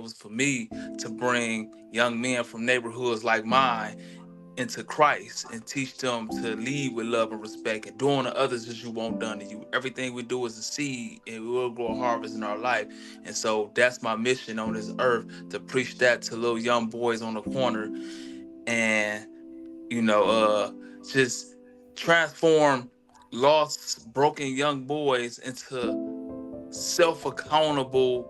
was for me to bring young men from neighborhoods like mine into Christ and teach them to lead with love and respect and doing to others as you want done to you. Everything we do is a seed and we will grow a harvest in our life. And so that's my mission on this earth, to preach that to little young boys on the corner and, you know, just transform lost, broken young boys into self-accountable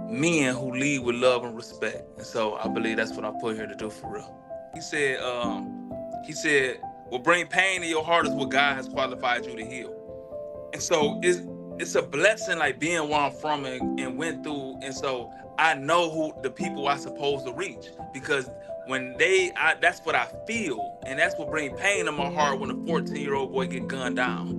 men who lead with love and respect. And so I believe that's what I put here to do for real. He said, what bring pain in your heart is what God has qualified you to heal. And so it's a blessing like being where I'm from and went through. And so I know who the people I supposed to reach, because when that's what I feel. And that's what bring pain in my heart when a 14-year-old boy get gunned down,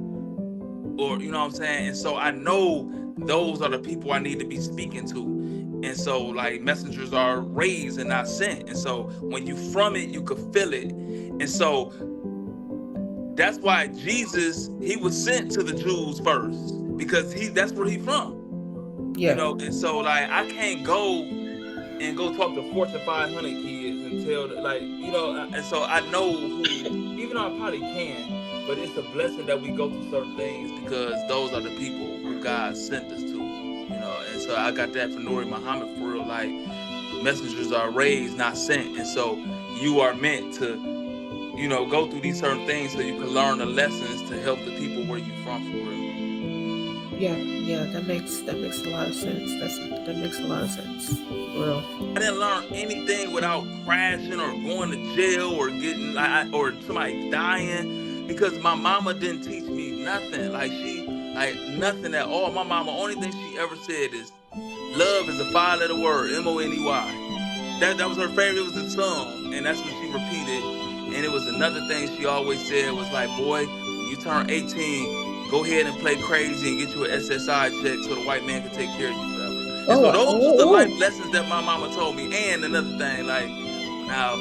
or you know what I'm saying. And so I know those are the people I need to be speaking to. And so like messengers are raised and not sent. And so when you from it, you could feel it. And so that's why Jesus, he was sent to the Jews first, because that's where he from. Yeah. And so like I can't go talk to Fortune 500 kids and tell them, like, and so I know who, even though I probably can, but it's a blessing that we go through certain things because those are the people who God sent us to. And so I got that from Nuri Muhammad for real. Like, messengers are raised, not sent. And so you are meant to, go through these certain things so you can learn the lessons to help the people where you from for real. Yeah, that makes a lot of sense. That makes a lot of sense. For real. I didn't learn anything without crashing or going to jail or getting or somebody dying, because my mama didn't teach me nothing. Like nothing at all. My mama, only thing she ever said is, "Love is a 5-letter word, MONEY." That was her favorite. It was a song, and that's what she repeated. And it was another thing she always said was like, "Boy, when you turn 18, go ahead and play crazy and get you an SSI check so the white man can take care of you forever." And so Oh, those was the oh, life lessons that my mama told me. And another thing, like, now,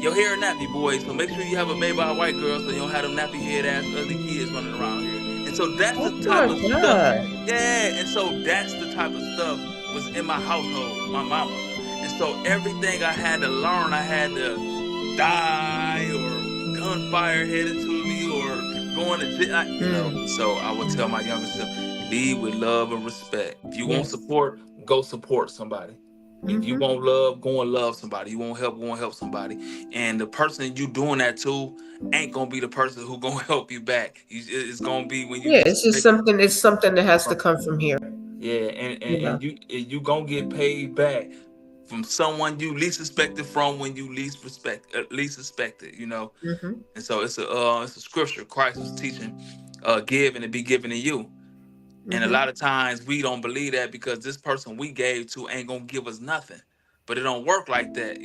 your hair nappy, boy, so make sure you have a baby by a white girl so you don't have them nappy head ass ugly kids running around here. And so that's oh the my type of stuff. God. Yeah, and so that's the type of stuff was in my household, my mama. And so everything I had to learn, I had to die or gunfire headed to me or going to jail. Mm, So I would tell my younger self, lead with love and respect. If you want yes. support, go support somebody. If you Mm-hmm. want love, go and love somebody. You want help, go and help somebody. And the person you doing that to ain't gonna be the person who gonna help you back. It's gonna be when you Yeah, it's just disrespect them. something. It's something that has to come from here. Yeah, and, You and, know. and you gonna get paid back from someone you least expected from when you least suspected. Mm-hmm. And so it's a scripture Christ was teaching, give and it be given to you. And a Mm-hmm. lot of times we don't believe that because this person we gave to ain't gonna give us nothing. But it don't work like that.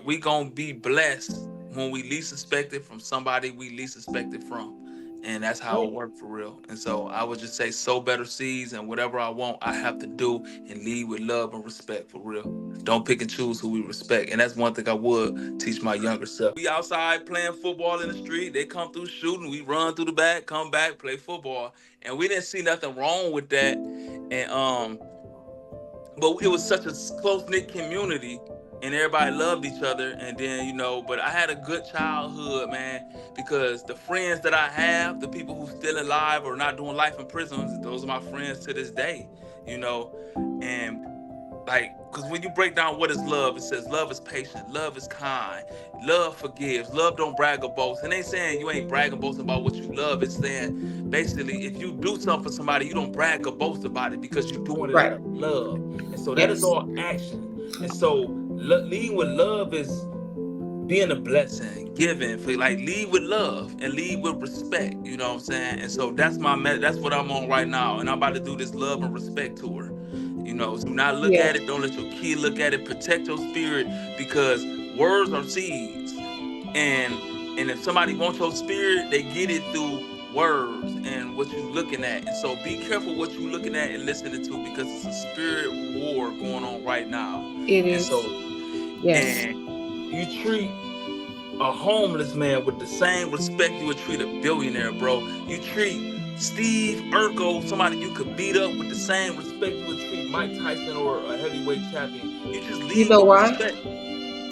We gonna be blessed when we least suspect it from somebody we least suspect it from. And that's how it worked for real. And so I would just say sow better seeds, and whatever I want, I have to do and lead with love and respect for real. Don't pick and choose who we respect. And that's one thing I would teach my younger self. We outside playing football in the street. They come through shooting. We run through the back, come back, play football. And we didn't see nothing wrong with that. And but it was such a close knit community, and everybody loved each other. And then but I had a good childhood, man, because the friends that I have, the people who still alive or not doing life in prisons, those are my friends to this day. You know, and like, because when you break down what is love, it says love is patient, love is kind, love forgives, love don't brag or boast. And they saying you ain't bragging boasting about what you love. It's saying basically if you do something for somebody, you don't brag or boast about it because you're doing it out Right. of love. And so that is Yes. all action. And so leading with love is being a blessing, giving, for like lead with love and lead with respect. You know what I'm saying? And so that's what I'm on right now. And I'm about to do this love and respect tour. So do not look Yeah. at it. Don't let your kid look at it. Protect your spirit, because words are seeds. And if somebody wants your spirit, they get it through words and what you looking at. And so be careful what you looking at and listening to, because it's a spirit war going on right now. It And is. so Yes. and you treat a homeless man with the same respect you would treat a billionaire, bro. You treat Steve Urkel, somebody you could beat up with the same respect you would treat Mike Tyson or a heavyweight champion. You just You lead know with why? respect.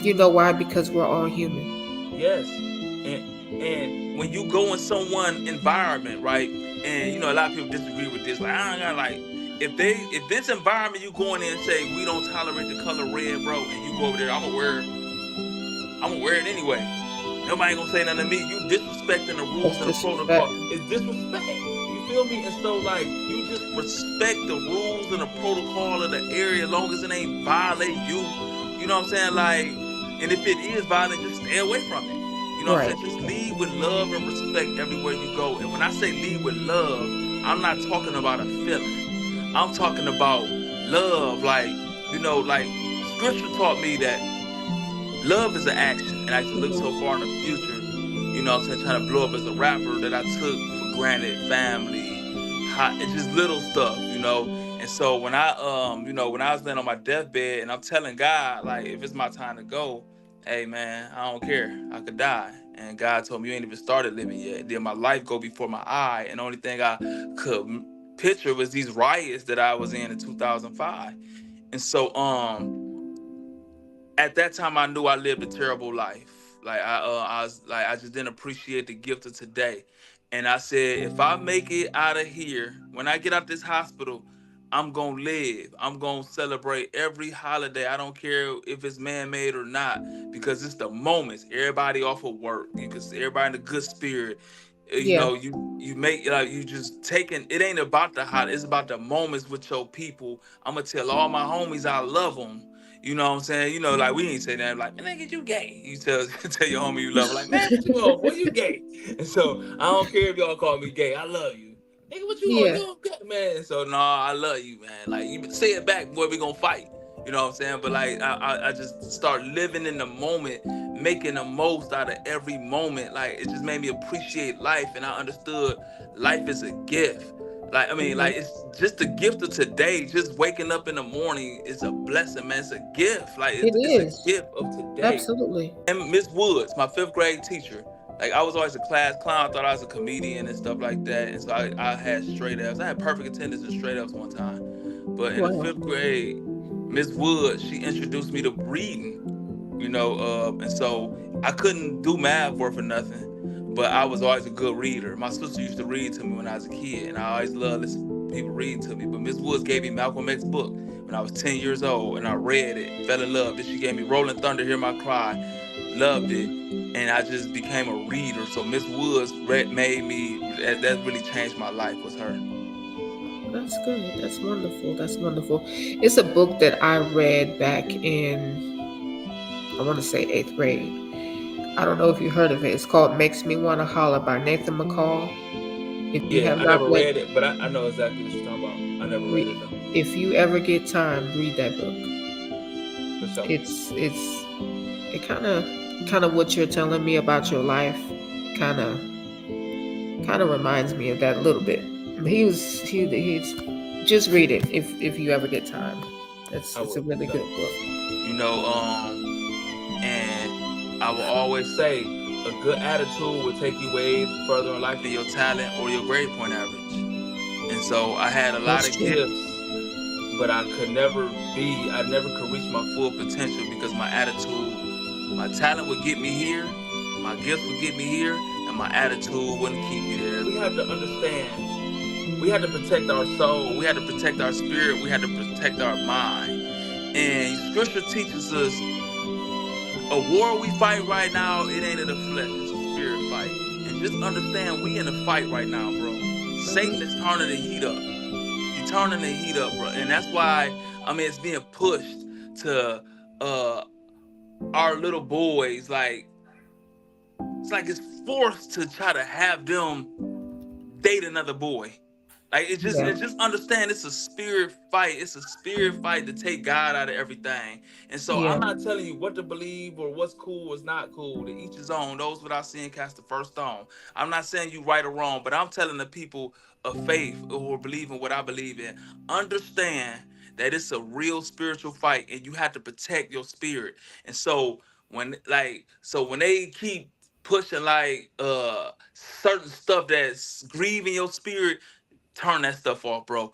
You know why? Because we're all human. Yes. And when you go in someone environment, right? And a lot of people disagree with this. Like, I don't got like if this environment you go in there and say we don't tolerate the color red, bro, and you go over there, I'm gonna wear it anyway. Nobody ain't gonna say nothing to me. You disrespecting the That's rules and the disrespect. protocol. It's disrespect. You feel me? And so like you just respect the rules and the protocol of the area as long as it ain't violate you. You know what I'm saying? Like, and if it is violent, just stay away from it. You know what I'm Right. saying? Just lead with love and respect everywhere you go. And when I say lead with love, I'm not talking about a feeling. I'm talking about love, like scripture taught me that love is an action. And I used to look so far in the future, what I'm saying, trying to blow up as a rapper that I took for granted family, it's just little stuff. And so when I was laying on my deathbed and I'm telling God, like, if it's my time to go, hey man, I don't care. I could die. And God told me you ain't even started living yet. Then my life go before my eye. And the only thing I could picture was these riots that I was in 2005. And so at that time I knew I lived a terrible life. Like I was like I just didn't appreciate the gift of today. And I said, if I make it out of here, when I get out this hospital, I'm gonna live. I'm gonna celebrate every holiday. I don't care if it's man-made or not, because it's the moments. Everybody off of work. You can see everybody in a good spirit. Yeah. You make like you just taking it ain't about the hot, it's about the moments with your people. I'm gonna tell all my homies I love them. You know what I'm saying? Like we ain't say that. Like, man, nigga, you gay. You tell tell your homie you love her. Like, man, what you on? Boy, you gay. And so I don't care if y'all call me gay. I love you. Nigga, what you on? Yeah. You gay, man. So no, I love you, man. Like you say it back, boy, we gonna fight. You know what I'm saying? But like I just start living in the moment, making the most out of every moment. Like it just made me appreciate life, and I understood life is a gift. Like, I mean, Hmm. like it's just the gift of today. Just waking up in the morning is a blessing, man. It's a gift. Like It it's a is. gift of today. Absolutely. And Miss Woods, my fifth grade teacher, like I was always a class clown. I thought I was a comedian and stuff like that. And so I had straight F's. I had perfect attendance and straight F's one time. But in the Wow. fifth grade, Miss Woods, she introduced me to reading. And so I couldn't do math worth or nothing, but I was always a good reader. My sister used to read to me when I was a kid, and I always loved listening to people reading to me. But Miss Woods gave me Malcolm X book when I was 10 years old, and I read it, fell in love. Then she gave me Rolling Thunder, Hear My Cry, loved it, Hmm. and I just became a reader. So Miss Woods made me, that really changed my life, was her. That's good. That's wonderful. That's wonderful. It's a book that I read back in, I want to say, eighth grade. I don't know if you heard of it. It's called Makes Me Want to Holler by Nathan McCall. If you Yeah, have I not never read, read it, but I know exactly what you're talking about. I never read it though, if you ever get time, read that book. for sure. It's it kind of what you're telling me about your life. Kind of kind of reminds me of that a little bit. He's just read it if you ever get time. I It's a will, for really sure. good book. You know, and I will always say a good attitude will take you way further in life than your talent or your grade point average. And so I had a lot That's of true. gifts, but I never could reach my full potential because my attitude, my talent would get me here, my gifts would get me here, and my attitude wouldn't keep me there. We have to understand, we had to protect our soul, we had to protect our spirit, we had to protect our mind. And scripture teaches us a war we fight right now, it ain't in the flesh, it's a spirit fight. And just understand we in a fight right now, bro. Satan is Hmm. turning the heat up. He turning the heat up, bro. And that's why, I mean, it's being pushed to uh our little boys, like it's like it's forced to try to have them date another boy. Like Yeah. it's just understand it's a spirit fight. It's a spirit fight to take God out of everything. And so Yeah. I'm not telling you what to believe or what's cool, what's not cool. To each his own. Those without seeing cast the first stone. I'm not saying you right or wrong, but I'm telling the people of faith who believe in what I believe in, understand that it's a real spiritual fight and you have to protect your spirit. And so when they keep pushing like certain stuff that's grieving your spirit, turn that stuff off, bro.